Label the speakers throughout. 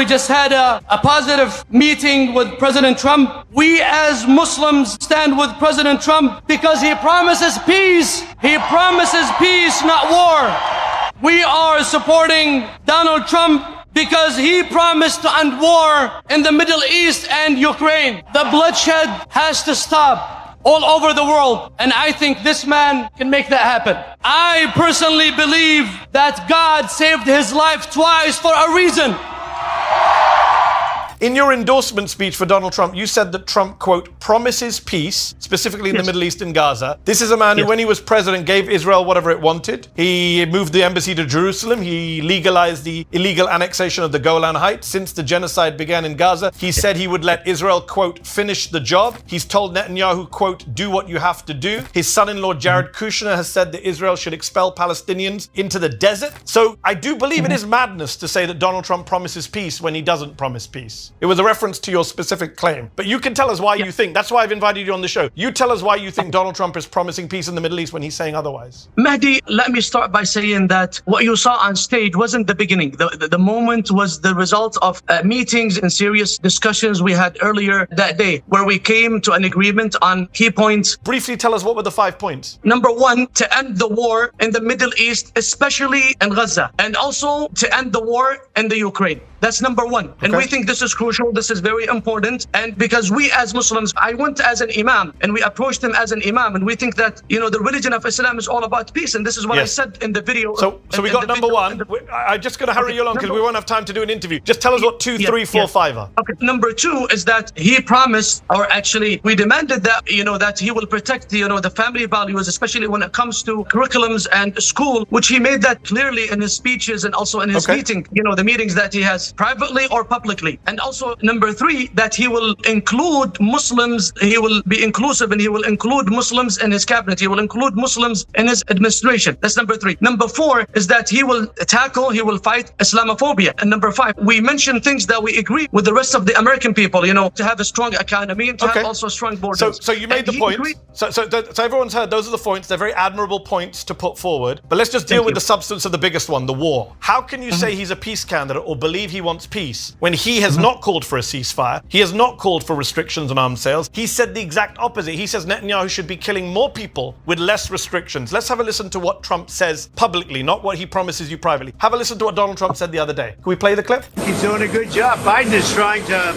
Speaker 1: We just had a positive meeting with President Trump. We as Muslims stand with President Trump because he promises peace. He promises peace, not war. We are supporting Donald Trump because he promised to end war in the Middle East and Ukraine. The bloodshed has to stop all over the world, and I think this man can make that happen. I personally believe that God saved his life twice for a reason.
Speaker 2: In your endorsement speech for Donald Trump, you said that Trump, quote, promises peace, specifically in the Middle East and Gaza. This is a man who, when he was president, gave Israel whatever it wanted. He moved the embassy to Jerusalem. He legalized the illegal annexation of the Golan Heights. Since the genocide began in Gaza, he said he would let Israel, quote, finish the job. He's told Netanyahu, quote, do what you have to do. His son-in-law, Jared Kushner, has said that Israel should expel Palestinians into the desert. So I do believe it is madness to say that Donald Trump promises peace when he doesn't promise peace. It was a reference to your specific claim. But you can tell us why you think. That's why I've invited you on the show. You tell us why you think Donald Trump is promising peace in the Middle East when he's saying otherwise.
Speaker 1: Mehdi, let me start by saying that what you saw on stage wasn't the beginning. The moment was the result of meetings and serious discussions we had earlier that day, where we came to an agreement on key points.
Speaker 2: Briefly tell us what were the 5 points.
Speaker 1: Number one, to end the war in the Middle East, especially in Gaza, and also to end the war in the Ukraine. That's number one. And we think this is crucial. This is very important. And because we as Muslims, I went as an imam and we approached him as an imam. And we think that, you know, the religion of Islam is all about peace. And this is what I said in the video.
Speaker 2: So we got number one. I'm just going to hurry you along because we won't have time to do an interview. Just tell us what 2, 3, 4, 5 are.
Speaker 1: Okay. Number two is that he promised, or actually we demanded that, you know, that he will protect, you know, the family values, especially when it comes to curriculums and school, which he made that clearly in his speeches and also in his meeting, you know, the meetings that he has privately or publicly. And also number three, that he will include Muslims, he will be inclusive and he will include Muslims in his cabinet, he will include Muslims in his administration. That's number three. Number four is that he will fight Islamophobia. And number five, we mentioned things that we agree with the rest of the American people, you know, to have a strong economy and to have also strong borders.
Speaker 2: So you made the points. So everyone's heard those are the points. They're very admirable points to put forward. But let's just deal with the substance of the biggest one, the war. How can you say he's a peace candidate or believe he wants peace when he has not called for a ceasefire? He has not called for restrictions on arms sales. He said the exact opposite. He says Netanyahu should be killing more people with less restrictions. Let's have a listen to what Trump says publicly, not what he promises you privately. Have a listen to what Donald Trump said the other day. Can we play the clip?
Speaker 3: He's doing a good job. Biden is trying to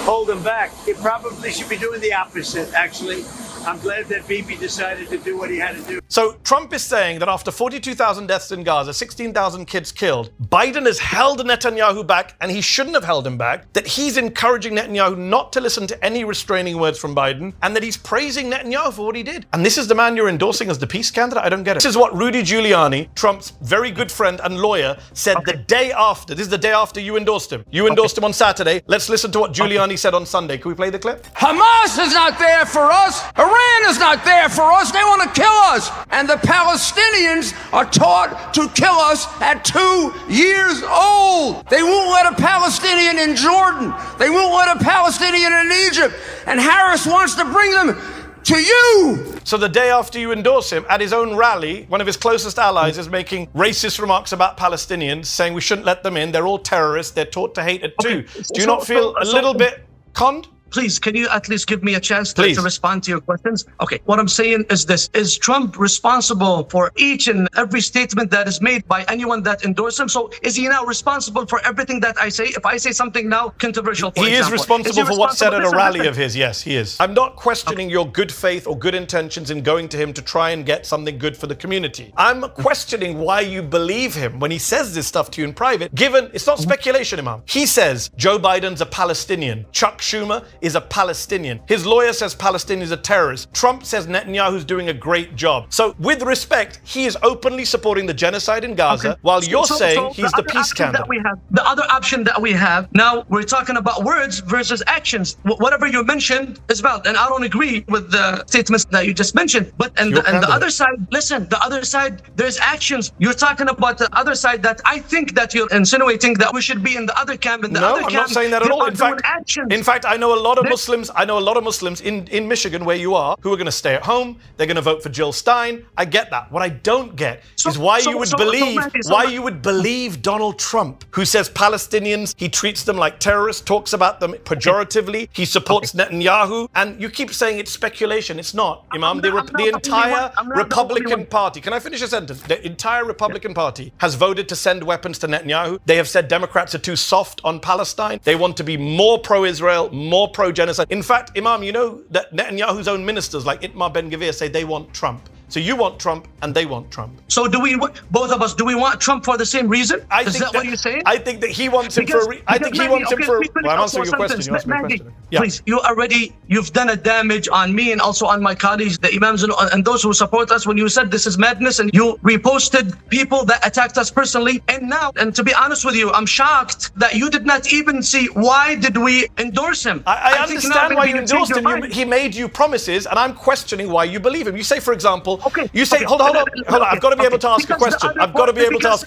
Speaker 3: hold him back. He probably should be doing the opposite, actually. I'm glad that Bibi decided to do what he had to do.
Speaker 2: So Trump is saying that after 42,000 deaths in Gaza, 16,000 kids killed, Biden has held Netanyahu back, and he shouldn't have held him back, that he's encouraging Netanyahu not to listen to any restraining words from Biden, and that he's praising Netanyahu for what he did. And this is the man you're endorsing as the peace candidate? I don't get it. This is what Rudy Giuliani, Trump's very good friend and lawyer, said the day after. This is the day after you endorsed him. You endorsed him on Saturday. Let's listen to what Giuliani said on Sunday. Can we play the clip?
Speaker 4: Hamas is not there for us. Iran is not there for us. They want to kill us. And the Palestinians are taught to kill us at 2 years old. They won't let a Palestinian in Jordan. They won't let a Palestinian in Egypt. And Harris wants to bring them to you.
Speaker 2: So the day after you endorse him, at his own rally, one of his closest allies is making racist remarks about Palestinians, saying we shouldn't let them in. They're all terrorists. They're taught to hate it too. Do you not feel a little bit conned?
Speaker 1: Please, can you at least give me a chance to respond to your questions? Okay, what I'm saying is this. Is Trump responsible for each and every statement that is made by anyone that endorsed him? So is he now responsible for everything that I say? If I say something now controversial, for example,
Speaker 2: is responsible for what's said at a rally of his. Yes, he is. I'm not questioning your good faith or good intentions in going to him to try and get something good for the community. I'm questioning why you believe him when he says this stuff to you in private, given it's not speculation, Imam. He says Joe Biden's a Palestinian. Chuck Schumer is a Palestinian. His lawyer says Palestinians are terrorists. Trump says Netanyahu's doing a great job. So with respect, he is openly supporting the genocide in Gaza, while you're saying he's the peace candidate.
Speaker 1: The other option that we have, now we're talking about words versus actions. Whatever you mentioned is valid, and I don't agree with the statements that you just mentioned. But and the other side, listen, the other side, there's actions. You're talking about the other side that I think that you're insinuating that we should be in the other camp. In the other camp,
Speaker 2: I'm not saying that at all. In fact, I know a lot lot of Muslims. I know a lot of Muslims in Michigan, where you are, who are going to stay at home. They're going to vote for Jill Stein. I get that. What I don't get is why you would believe Donald Trump, who says Palestinians, he treats them like terrorists, talks about them pejoratively. He supports Netanyahu, and you keep saying it's speculation. It's not, Imam. The entire Republican Party. Can I finish a sentence? The entire Republican Party has voted to send weapons to Netanyahu. They have said Democrats are too soft on Palestine. They want to be more pro-Israel, more pro-genocide. In fact, Imam, you know that Netanyahu's own ministers like Itamar Ben-Gvir say they want Trump. So you want Trump and they want Trump.
Speaker 1: So do we, both of us, do we want Trump for the same reason? Is that what you're saying?
Speaker 2: I think that he wants him for a Well, I'm answering your question. You asked me a question. Yeah.
Speaker 1: Please, you've done a damage on me and also on my colleagues, the imams and those who support us, when you said this is madness and you reposted people that attacked us personally. And now, and to be honest with you, I'm shocked that you did not even see why did we endorse him.
Speaker 2: I understand why you endorsed him. He made you promises, and I'm questioning why you believe him. You say, for example, you say, hold on. I've got to be able to ask a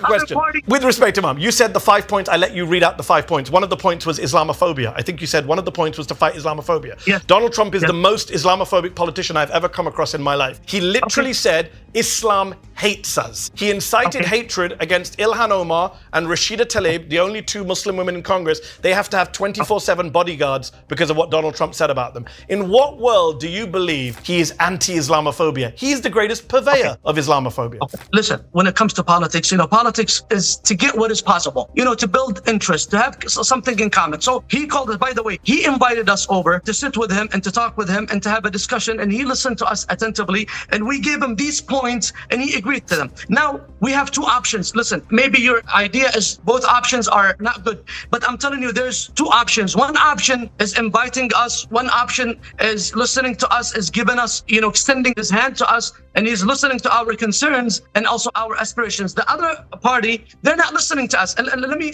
Speaker 2: question. With respect, Imam, you said the 5 points. I let you read out the 5 points. One of the points was Islamophobia. I think you said one of the points was to fight Islamophobia.
Speaker 1: Yes.
Speaker 2: Donald Trump is the most Islamophobic politician I've ever come across in my life. He literally said, Islam hates us. He incited hatred against Ilhan Omar and Rashida Tlaib, the only two Muslim women in Congress. They have to have 24/7 bodyguards because of what Donald Trump said about them. In what world do you believe he is anti-Islamophobia? He is the greatest purveyor of Islamophobia.
Speaker 1: Listen, when it comes to politics, politics is to get what is possible, to build interest, to have something in common. So he called it, by the way, he invited us over to sit with him and to talk with him and to have a discussion, and he listened to us attentively, and we gave him these points and he agreed to them. Now we have two options. Listen, maybe your idea is both options are not good, but I'm telling you, there's two options. One option is inviting us. One option is listening to us, is giving us, extending his hand to us, and he's listening to our concerns and also our aspirations. The other party, they're not listening to us. And let me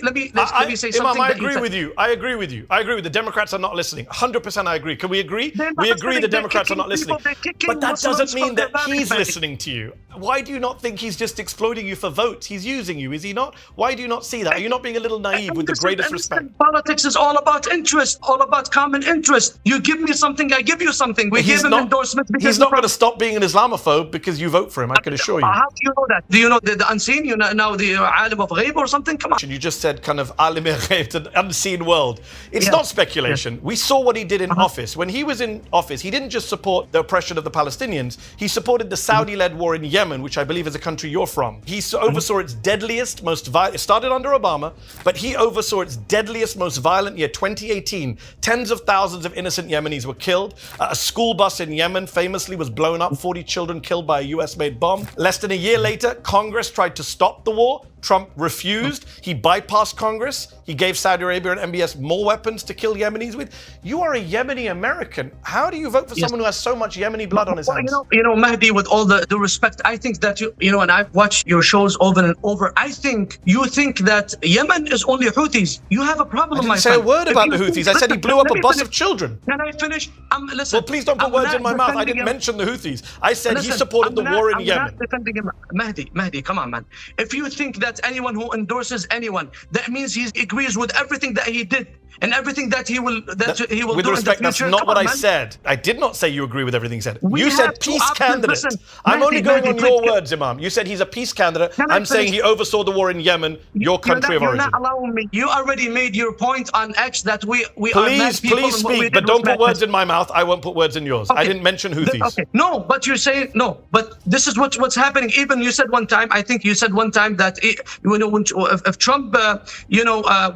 Speaker 1: say something.
Speaker 2: Imam, I agree with you. I agree with the Democrats are not listening. 100% I agree. Can we agree? We agree the Democrats are not listening. But that doesn't mean that he's listening to you. Why do you not think he's just exploiting you for votes? He's using you, is he not? Why do you not see that? Are you not being a little naive with the greatest respect?
Speaker 1: Politics is all about interest, all about common interest. You give me something, I give you something. We give him endorsement.
Speaker 2: He's not going to stop being an Islamophobe because you vote for him, I can assure you.
Speaker 1: How do you know that? Do you know the unseen? You know the alim of ghaib or something? Come on.
Speaker 2: You just said kind of alim ghaib to the unseen world. It's not speculation. We saw what he did in office. When he was in office, he didn't just support the oppression of the Palestinians. He supported the Saudi-led war in Yemen, which I believe is a country you're from. He oversaw its deadliest, most violent. It started under Obama, but he oversaw its deadliest, most violent year, 2018. Tens of thousands of innocent Yemenis were killed. A school bus in Yemen famously was blown up, 40 children killed by a US-made bomb. Less than a year later, Congress tried to stop the war. Trump refused. He bypassed Congress. He gave Saudi Arabia and MBS more weapons to kill Yemenis with. You are a Yemeni American. How do you vote for someone who has so much Yemeni blood on his hands?
Speaker 1: Mehdi, with all the respect, I think that and I've watched your shows over and over. I think you think that Yemen is only Houthis. You have a problem, my friend.
Speaker 2: I didn't say a word about the Houthis. I said he blew up a bus of children.
Speaker 1: Can I finish? Listen.
Speaker 2: Well, please don't put words in my mouth. I didn't mention the Houthis. I said he supported the war in Yemen.
Speaker 1: Mehdi, come on, man. If you think that anyone who endorses anyone, that means he agrees with everything that he did and everything that he will do.
Speaker 2: With respect, that's not what I said. I did not say you agree with everything he said. You said peace candidate. I'm only going on your words, Imam. You said he's a peace candidate. I'm saying he oversaw the war in Yemen, your country of origin.
Speaker 1: You're not allowing me. You already made your point on X that we
Speaker 2: are mad people. Please speak, but don't put words in my mouth. I won't put words in yours. I didn't mention Houthis.
Speaker 1: Okay. No, but you're saying no. But this is what's happening. Even you said one time. I think you said one time that if Trump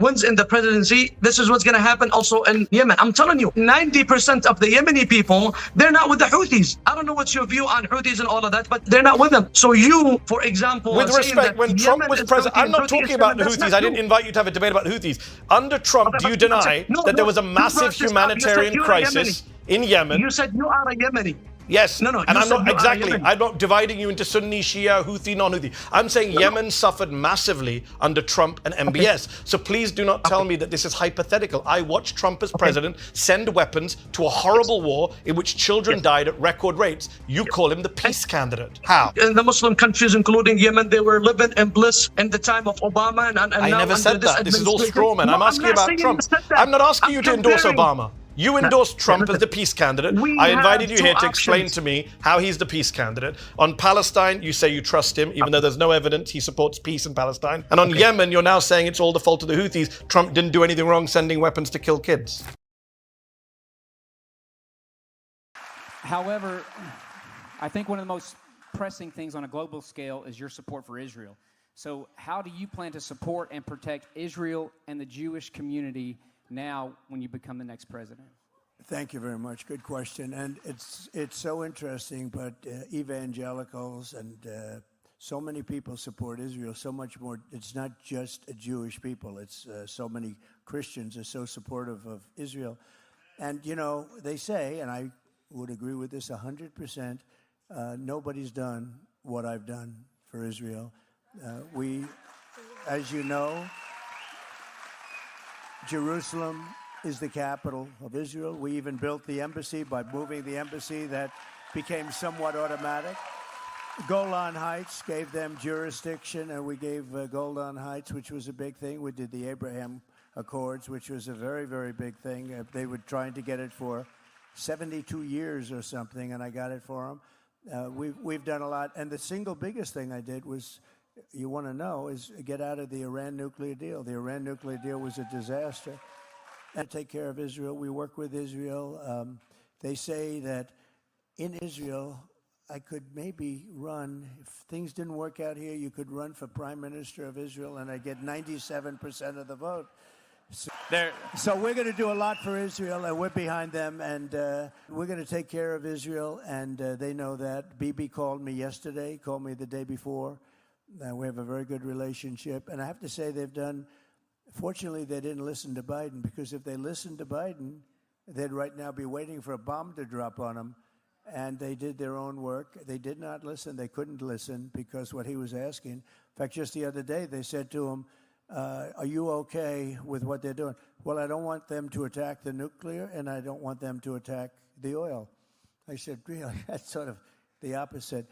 Speaker 1: wins in the presidency, this is what's going to happen also in Yemen. I'm telling you, 90% of the Yemeni people, they're not with the Houthis. I don't know what's your view on Houthis and all of that, but they're not with them. So you, for example,
Speaker 2: with respect, when Trump was president, I'm not talking about the Houthis. I didn't invite you to have a debate about the Houthis. Under Trump, do you deny that there was a massive humanitarian crisis in Yemen?
Speaker 1: You said you are a Yemeni.
Speaker 2: Yes, and I'm not dividing you into Sunni, Shia, Houthi, non-Houthi. I'm saying Yemen suffered massively under Trump and MBS. So please do not tell me that this is hypothetical. I watched Trump as president send weapons to a horrible war in which children died at record rates. You call him the peace candidate. How?
Speaker 1: In the Muslim countries, including Yemen, they were living in bliss in the time of Obama. And
Speaker 2: I never said that. This is all straw man. I'm asking about Trump. I'm not asking you to endorse Obama. You endorsed Trump as the peace candidate.
Speaker 1: We
Speaker 2: I invited
Speaker 1: have
Speaker 2: you here
Speaker 1: two
Speaker 2: to explain
Speaker 1: options.
Speaker 2: to me how he's the peace candidate. On Palestine, you say you trust him, even though there's no evidence he supports peace in Palestine. And on Yemen, you're now saying it's all the fault of the Houthis. Trump didn't do anything wrong sending weapons to kill kids.
Speaker 5: However, I think one of the most pressing things on a global scale is your support for Israel. So how do you plan to support and protect Israel and the Jewish community now when you become the next president?
Speaker 6: Thank you very much. Good question. And it's so interesting, but evangelicals and so many people support Israel so much more. It's not just Jewish people. It's so many Christians are so supportive of Israel. And, you know, they say, and I would agree with this 100%, nobody's done what I've done for Israel. We, as you know, Jerusalem is the capital of Israel. We even built the embassy by moving the embassy. That became somewhat automatic. Golan Heights gave them jurisdiction, and we gave Golan Heights, which was a big thing. We did the Abraham Accords, which was a very, very big thing. They were trying to get it for 72 years or something, and I got it for them. We've done a lot. And the single biggest thing I did was, you want to know, is get out of the Iran nuclear deal. The Iran nuclear deal was a disaster. And take care of Israel. We work with Israel. They say that in Israel, I could maybe run, if things didn't work out here, you could run for Prime Minister of Israel, and I'd get 97% of the vote. So we're going to do a lot for Israel, and we're behind them, and we're going to take care of Israel, and they know that. Bibi called me yesterday, called me the day before. We have a very good relationship, and I have to say they've done. Fortunately, they didn't listen to Biden, because if they listened to Biden, they'd right now be waiting for a bomb to drop on them. And they did their own work. They did not listen. They couldn't listen because what he was asking. In fact, just the other day, they said to him, are you okay with what they're doing? Well, I don't want them to attack the nuclear, and I don't want them to attack the oil. I said, really? That's sort of the opposite.